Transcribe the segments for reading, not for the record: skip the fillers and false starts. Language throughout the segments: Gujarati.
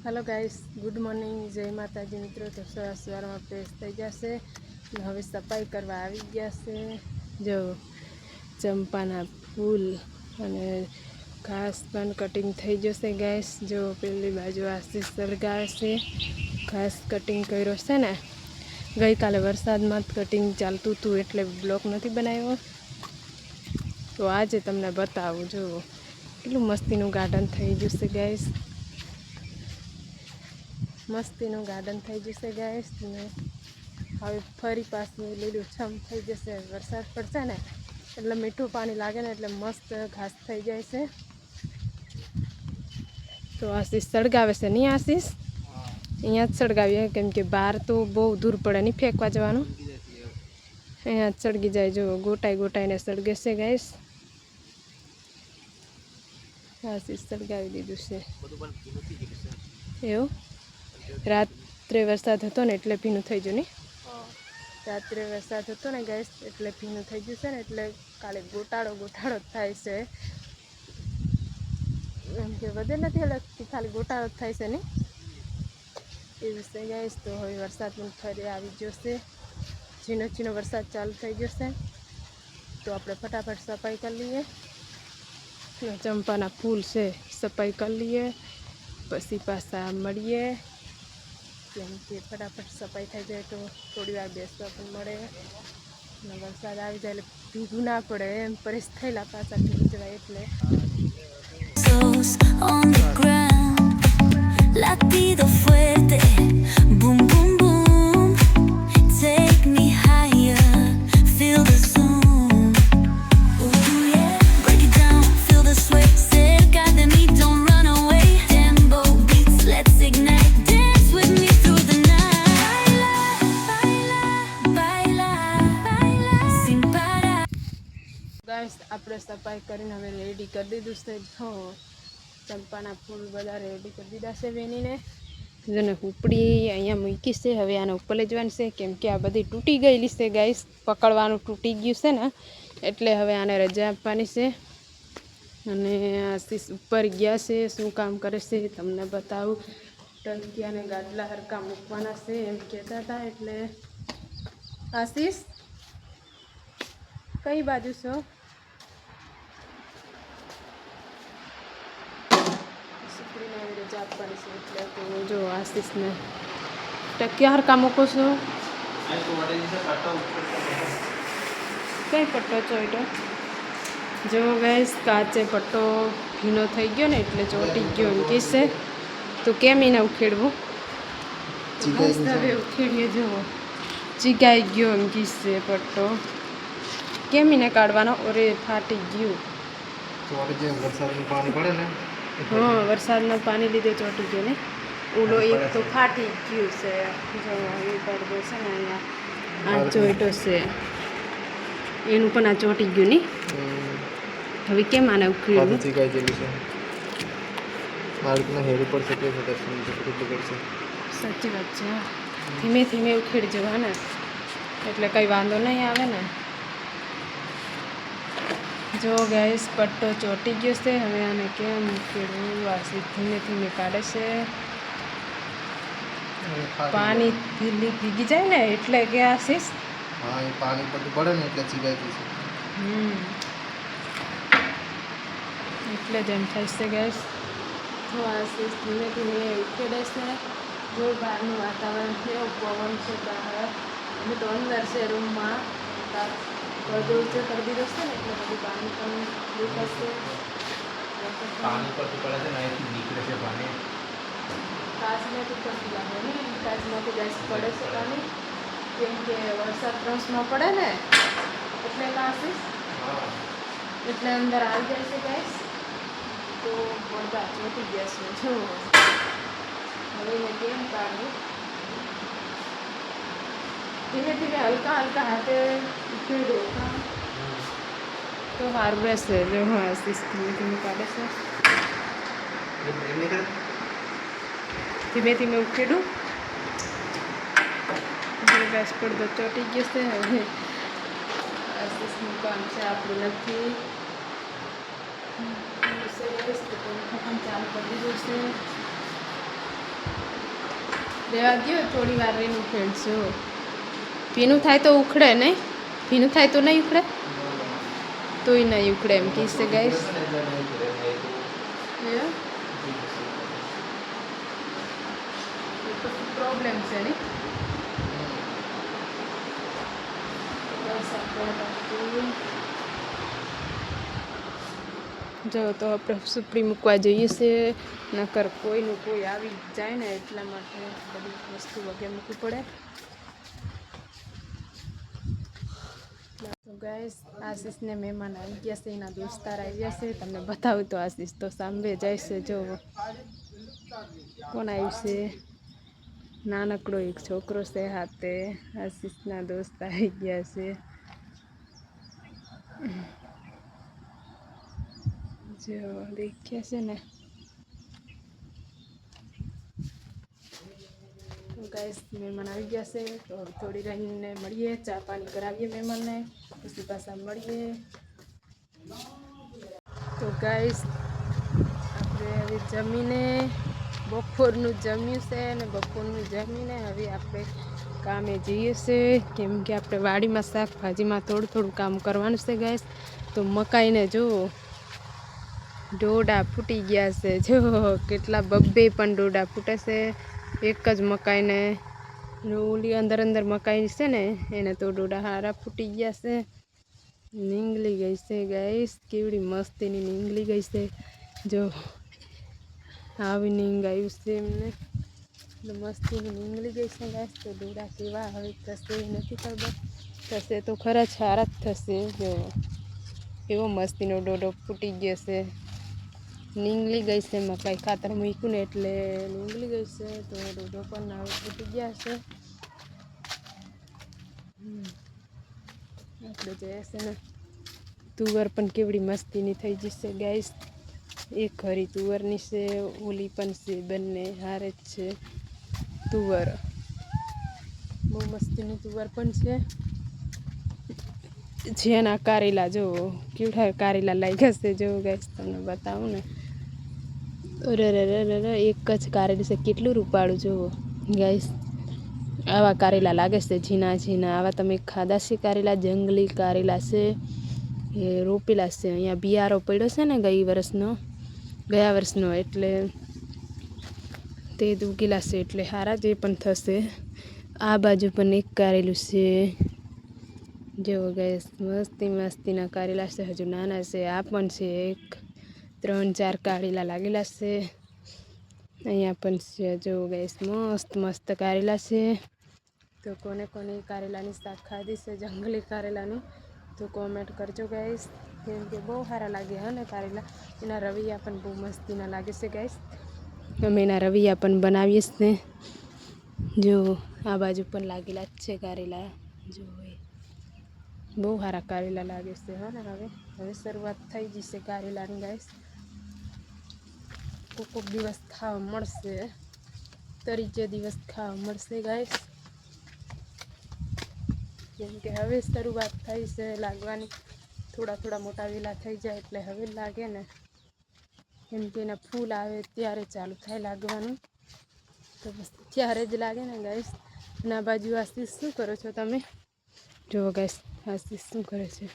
हेलो गाइस, गुड मॉर्निंग, जय माताजी मित्रों। तो सवार में फ्रेश थी जैसे हवे सफाई करवा आई गया से। जो चंपाना फूल अने घास पण कटिंग थी जैसे गाइस। जो पेली बाजू आशीष सळगावे से घास कटिंग कर्यो छे ने। गई काले वरसाद में कटिंग चालतुं हतुं एटले ब्लॉक नथी बनाव्यो, तो आज तमने बतावुं। जो केटलुं मस्तीनुं गार्डन थई गयुं छे गाइस, मस्तीनुं गार्डन थई जशे गाइस। ने हवे फरी पाछुं લીલુંછમ થઈ જશે। વરસાદ પડશે ને એટલે મીઠું પાણી લાગે ને એટલે મસ્ત ઘાસ થઈ જાય છે। તો આશીષ સળગાવે છે નહીં આશીષ? અહીંયા જ સળગાવીએ, કેમ કે બહાર તો બહુ દૂર પડે, નહીં ફેંકવા જવાનું, અહીંયા જ સળગી જાય। જો ગોટાઈ ગોટાઈને સળગે છે ગાઈસ। આશીષ સળગાવી દીધું છે એવું। રાત્રે વરસાદ હતો ને એટલે ભીનું થઈ ગયું નહીં? રાત્રે વરસાદ હતો ને ગાઈસ એટલે ભીનું થઈ ગયું છે ને, એટલે કાલે ગોટાળો ગોટાળો થાય છે। એમ કે વધે નથી હલકતી, ખાલી ગોટાળો થાય છે નહીં એવું છે ગાઈસ। તો હવે વરસાદ પણ ફરી આવી ગયો છે, ઝીણો ઝીણો વરસાદ ચાલુ થઈ ગયો છે। તો આપણે ફટાફટ સફાઈ કરી લઈએ। ચંપાના ફૂલ છે, સફાઈ કરી લઈએ પછી પાછા મળીએ। કેમ કે ફટાફટ સફાઈ થઈ જાય તો થોડી વાર બેસવા પણ મળે ને વરસાદ આવી જાય એટલે ભીગું ના પડે એમ પરેશ થયેલા પાછા ભીગી જવાય એટલે। On the ground, latido fuerte, boom boom boom, take me higher, feel the zoom, ooh yeah, break it down, feel the sway, cerca de mí, don't run away, tempo beats, let's ignite, dance with me through the night, baila, baila, baila, sin parar. Guys આપણે સફાઈ કરીને હવે રેડી કરી દીધું છે। જો ચંપાના ફૂલ બધા રેડી કરી દીધા છે વેનીને। જેને ઉપડી અહીંયા મૂકી છે, હવે આને ઉપર લઈ જવાની છે, કેમ કે આ બધી તૂટી ગયેલી છે ગાઈસ, પકડવાનું તૂટી ગયું છે ને એટલે હવે આને રજા આપવાની છે। અને આશીષ ઉપર ગયા છે, શું કામ કરે છે તમને બતાવું। ટંકી અને ગાડલા હરકા મૂકવાના છે એમ કહેતા હતા, એટલે આશીષ કઈ બાજુ છો? છોકરીને આવી રજા આપવાની છે એટલે તો જો આશીષને ટંકી હરકા મૂકો છો? કઈ પટ્ટો ચોઈટો? જો ગાઈસ કાચે પટ્ટો ભીનો થઈ ગયો ને એટલે ચોટી ગયો એમ કહેશે, તો કેમ એને ઉખેડવું? હવે ઉખેડીએ। જુઓ ચીગાઈ ગયો એમ કહેશે પટ્ટો, કેમ એને કાઢવાનો? ઓરે ફાટી ગયું। હા, વરસાદના પાણી લીધે ચોટી ગયો ને, ઓલો એક તો ફાટી ગયું છે। જો એ પડદો છે ને અહીંયા આ ચોઈટો છે, એનું પણ આ ચોટી ગયું નહીં। હવે કેમ આને ઉખેડવું? સાચી વાત છે, ધીમે ધીમે ઉખેડી જવા ને એટલે કંઈ વાંધો નહીં આવે ને। જો ગેસ પટ્ટો ચોટી ગયો છે, હવે આને કેમ ઉખેડવું? આશીષ ધીમે ધીમે કાઢે છે, પાણી ભીગી જાય ને એટલે કે આશીષ પાણી પડે ને એટલે ચીગાઈ જશે। એટલે જ એમ થાય છે ગેસ। તો આશીષ ધીમે ધીમે ઉખેડે છે। જો બહારનું વાતાવરણ કેવું પવન છે બહાર, અમે તો અંદર છે રૂમમાં, પડદો ઊંચો કરી દીધો છે ને એટલે બધું પાણી પણ દેખાશે। પાણી પરથી પડે છે ને અહીંથી નીકળે છે પાણી, કાચમાંથી પડતી લાગે ને, કાચમાંથી ગેસ પડે છે પાણી, કેમ કે વરસાદ ત્રંસમાં પડે ને એટલે આશીષ એટલે અંદર આવી જાય છે ગેસ। તો પડદા ચોટી ગયા છે। જો હવે એને કેમ કાઢવું? ધીમે ધીમે હલકા હલકા હાથે ઉખેડો તો સારું રહેશે। જો હા આશીષ ધીમે ધીમે કાઢે છે, ધીમે ધીમે ઉખેડું। ગેસ પડદો ચોટી ગયો છે, હવે આશીષનું કામ છે, આપણું નથી। ચાલુ કરી દીધું છે। રેવા દો થોડી વાર રહીને ખેડશો. ભીનું થાય તો ઉખડે નહીં, ભીનું થાય તો નહીં ઉખડે, તોય નહીં ઉખડે એમ કહેશે ગાઈસ. પ્રોબ્લેમ છે ને જો તો આપણે સુપડી મૂકવા જઈએ છે, નકર કોઈનું કોઈ આવી જાય ને એટલા માટે બધી વસ્તુ વગેરે મૂકવી પડે. તો ગાઈસ આશીષને મહેમાન આવી ગયા છે, એના દોસ્તાર આવી ગયા છે. તમને બતાવું તો આશીષ તો સાંભળે જાય છે. જો કોણ આવ્યું છે, નાનકડો એક છોકરો છે હાથે. આશીષના દોસ્ત આવી ગયા છે. જો દેખ્યા છે ને. તો ગાઈસ મહેમાન આવી ગયા છે, તો થોડી રહીને મળીએ, ચા પાણી કરાવીએ મહેમાનને, પછી પાછા મળીએ. તો ગાઈસ આપણે હવે જમીને બપોરનું જમ્યું છે ને બપોરનું જમીને હવે આપણે કામે જઈએ છે, કેમ કે આપણે વાડીમાં શાકભાજીમાં થોડું થોડું કામ કરવાનું છે ગાઈસ. તો મકાઈને જો ડોડા ફૂટી ગયા છે, જો કેટલા બબ્બે પણ ડોડા ફૂટે છે એક જ મકાઈને. ઓલી અંદર અંદર મકાઈ છે ને એને તો ડોડા હારા ફૂટી ગયા છે. નીંગલી ગઈ છે ગાઈસ, કેવડી મસ્તીની નીંગલી ગઈ છે. જો આવી નીંગ આવ્યું છે એમને, મસ્તીની નીંગલી ગઈ છે ગાઈસ. તો ડોડા કેવા હવે થશે એ નથી ખબર, થશે તો ખરા સારા જ થશે. જો એવો મસ્તીનો ડોડો ફૂટી ગયો છે, નીંગલી ગઈ છે. મકાઈ ખાતર મૂક્યું ને એટલે નીંગલી ગઈ છે, તો ડોડો પણ હવે ફૂટી ગયા છે. આપણે જોઈએ છે ને તુવર પણ કેવડી મસ્તીની થઈ જશે ગાઈસ. એક હરી તુવરની છે, ઓલી પણ છે, બંને હારે જ છે તુવર. બહુ મસ્તીની તુવર પણ છે. જેના કારેલા જો કેવડા કારેલા લાગ્યા છે, જો ગાઈસ તમને બતાવું ને. અરે એક જ કારેલું છે, કેટલું રૂપાળું જુઓ ગાઈસ. આવા કારેલા લાગે છે ઝીણા ઝીણા. આવા તમે ખાધા છે કારેલા? જંગલી કારેલા છે, એ રોપેલા છે. અહીંયા બિયારો પડ્યો છે ને ગયા વર્ષનો, એટલે તે ઉગેલા છે એટલે સારા જે પણ થશે. આ બાજુ પણ એક કારેલું છે, જો ગાઈસ મસ્તીના કારેલા છે, હજુ નાના છે. આ પણ છે, એક 3-4 કારેલા લાગેલા છે. અહીંયા પણ છે, જો ગાઈસ મસ્ત કારેલા છે. તો કોને કોને કારેલાની શાક ખાધી છે, જંગલી કારેલાની, તો કોમેન્ટ કરજો ગાઈસ. કેમ કે બહુ સારા લાગે હે ને કારેલા. એના રવૈયા પણ બહુ મસ્તીના લાગે છે ગાઈસ. અમે એના રવૈયા પણ બનાવીએ છીએ. જો આ બાજુ પણ લાગેલા જ છે કારેલા, જો બહુ સારા કારેલા લાગે છે હા ને. હવે શરૂઆત થઈ જશે કારેલાની ગાઈસ. કોક દિવસ ખાવા મળશે, ત્રીજે દિવસ ખાવા મળશે ગાઈસ. કેમ કે હવે શરૂઆત થઈ છે લાગવાની. થોડા મોટા વેલા થઈ જાય એટલે હવે લાગે ને. કેમ કે એના ફૂલ આવે ત્યારે ચાલુ થાય લાગવાનું, તો બસ ત્યારે જ લાગે ને ગાઈસ. ના બાજુ આશીષ શું કરો છો તમે? જુઓ ગાઈસ આશીષ શું કરે છે,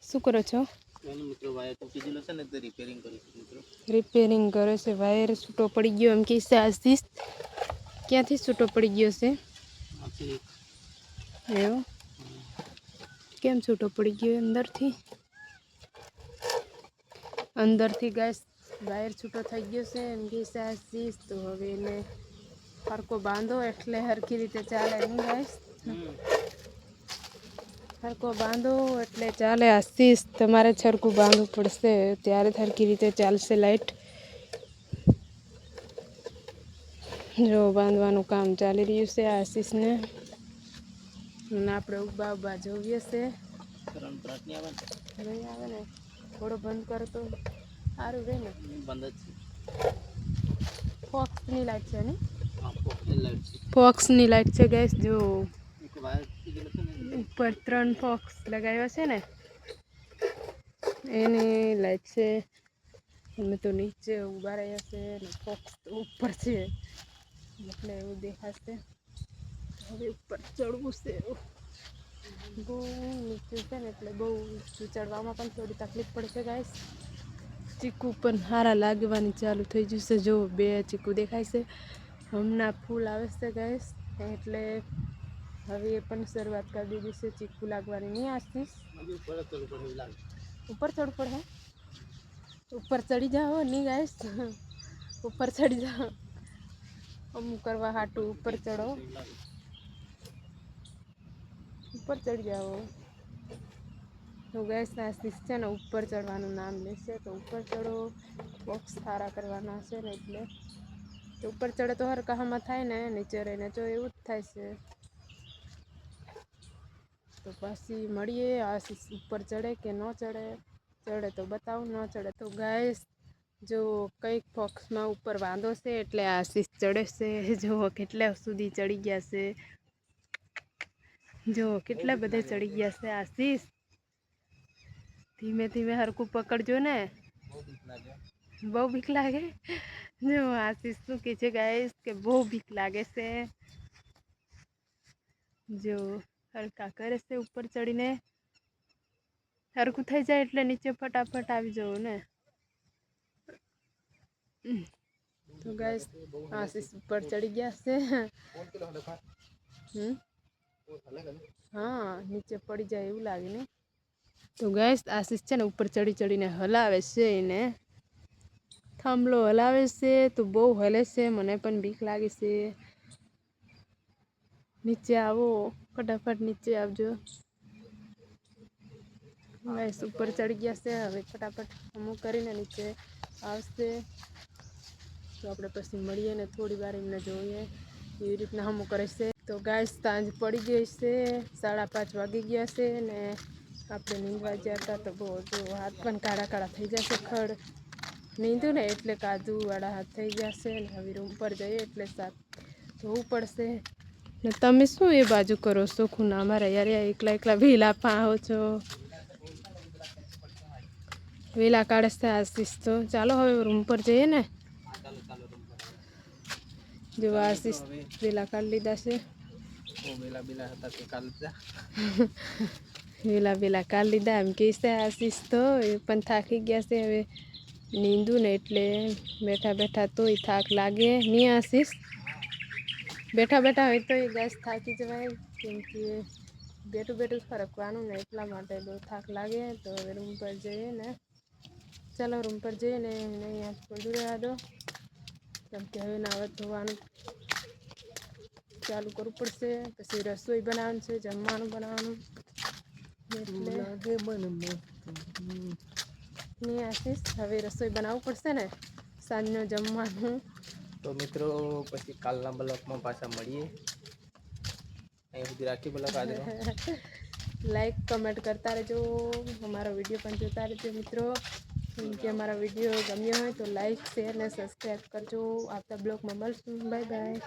શું કરો છો? મિત્રો વાયર તૂટી ગયેલો છે ને, તો રિપેરિંગ કરું છું મિત્રો. રિપેરિંગ કરે છે. વાયર છૂટો પડી ગયો એમ કે છે આશીષ. ક્યાંથી છૂટો પડી ગયો છે એવું? કેમ છૂટો પડી ગયો? અંદરથી ગાઈસ વાયર છૂટો થઈ ગયો છે એમ કે છે આશીષ. તો હવે એને હરકો બાંધો એટલે હરખી રીતે ચાલે નહીં ગાઈસ. હરકો બાંધો એટલે ચાલે આશીષ. તમારે સરખું બાંધવું પડશે, ત્યારે હરખી રીતે ચાલશે લાઈટ. જો બાંધવાનું કામ ચાલી રહ્યું છે આશીષને, અને આપણે ઉભા જોઈએ છે. નહીં આવે ને, થોડો બંધ કરો તો સારું રહે ને. બંધ જ ફોક્સની લાઈટ છે ને, ફોક્સની લાઈટ છે ગાઈસ. જો ઉપર 3 ફોક્સ લગાવ્યા છે ને, એની લાઈટ છે. અમે તો નીચે ઊભા રહ્યા છે ને ફોક્સ તો ઉપર છે. એટલે એવું દેખાશે. હવે ઉપર ચડવું છે. બહુ નીચું છે ને એટલે બહુ ચડવામાં પણ થોડી તકલીફ પડશે ગાઈસ. ચીકુ પણ સારા લાગવાની ચાલુ થઈ જશે. જો 2 ચીકુ દેખાય છે. હમણાં ફૂલ આવે છે ગાઈસ, એટલે હવે એ પણ શરૂઆત કરી દીધી છે ચીકુ લાગવાની. નહીં આશીષ ઉપર ચડવું પડે, ઉપર ચડી જાઓ નહીં ગાઈસ, ઉપર ચડી જાઓ. અમુક કરવા હાટું ઉપર ચડો, ઉપર ચડી જાઓ. તો ગેસ આશીષ છે ને ઉપર ચડવાનું નામ લેશે. તો ઉપર ચડો, બોક્સ સારા કરવાના છે ને એટલે તો ઉપર ચડે તો હરકાહામાં થાય ને, નીચે રહીને જો એવું જ થાય છે. તો પછી મળીએ આશીષ ઉપર ચડે કે ન ચડે. ચડે તો બતાવું, ન ચડે તો ગાઈસ જો કંઈક બોક્સમાં ઉપર વાંધો છે એટલે આશીષ ચડે છે. જો કેટલા સુધી ચડી ગયા છે, જો કેટલા બધા ચડી ગયા છે. આશીષ ધીમે ધીમે હરકું પકડજો ને, બહુ બીક લાગે. જો આશીષ શું કહે છે ગાઈસ કે બહુ બીક લાગે છે. જો હલકા કરે છે ઉપર ચડીને, હરકું થઈ જાય એટલે નીચે ફટાફટ આવી જવું ને. તો ગાઈસ આશીષ ઉપર ચડી ગયા છે. હા નીચે પડી જાય એવું લાગે ને. તો ગાઈસ આશીષ છે ને ઉપર ચડી ચડીને હલાવે છે. એને થાંભલો હલાવે છે તો બહુ હલે છે. મને પણ બીક લાગે છે. નીચે આવો, ફટાફટ નીચે આવજો ગાઈસ. ઉપર ચડી ગયા છે. હવે ફટાફટ અમુક કરીને નીચે આવશે. તો આપણે પછી મળીએ ને થોડી વાર એમને જોઈએ એવી રીતના અમુક કરે છે. તો ગાઈસ સાંજ પડી ગઈ છે, 5:30 વાગી ગયા છે ને આપણે નીંદવા ગયા હતા. તો બહુ જો હાથ પણ કાળા કાળા થઈ જશે. ખડ નીંદું ને એટલે કાદુવાળા હાથ થઈ જશે. ને હવે રૂમ પર જઈએ એટલે સાફ ધોવું પડશે. ને તમે શું એ બાજુ કરો છો ખૂણા? અમારે યાર એકલા એકલા વેલા પાહો છો. વેલા કાઢે છે આશીષ. તો ચાલો હવે રૂમ પર જઈએ ને. જો આશીષ વેલા કાઢી લીધા છે. વેલા વેલા કાઢી લીધા એમ કે છે આશીષ. તો એ પણ થાકી ગયા છે. હવે નીંદું ને એટલે બેઠા બેઠા તોય થાક લાગે નહીં આશીષ. બેઠા બેઠા હોય તો એ ગેસ થાકી જવાય, કેમ કે બેઠું બેઠું ફરકવાનું ને એટલા માટે બહુ થાક લાગે. તો હવે રૂમ પર જઈએ ને, ચાલો રૂમ પર જઈએ ને અહીંયા પડું રહેવા દો, કેમ કે હવે નાવત ધોવાનું ચાલુ કરવું પડશે. પછી રસોઈ બનાવવાનું છે, જમવાનું બનાવવાનું એટલે નહીં આશીષ હવે રસોઈ બનાવવું પડશે ને સાંજનું જમવાનું. તો મિત્રો પછી કાલના બ્લોગમાં પાછા મળીએ. અહીં સુધી રાખી બ્લોગ આજનો. લાઈક કમેન્ટ કરતા રહેજો, અમારો વિડીયો પણ જોતા રહેજો મિત્રો. કેમ કે અમારા વિડીયો ગમ્યો હોય તો લાઈક શેર ને સબસ્ક્રાઈબ કરજો. આવતા બ્લોગમાં મળશું. Bye bye.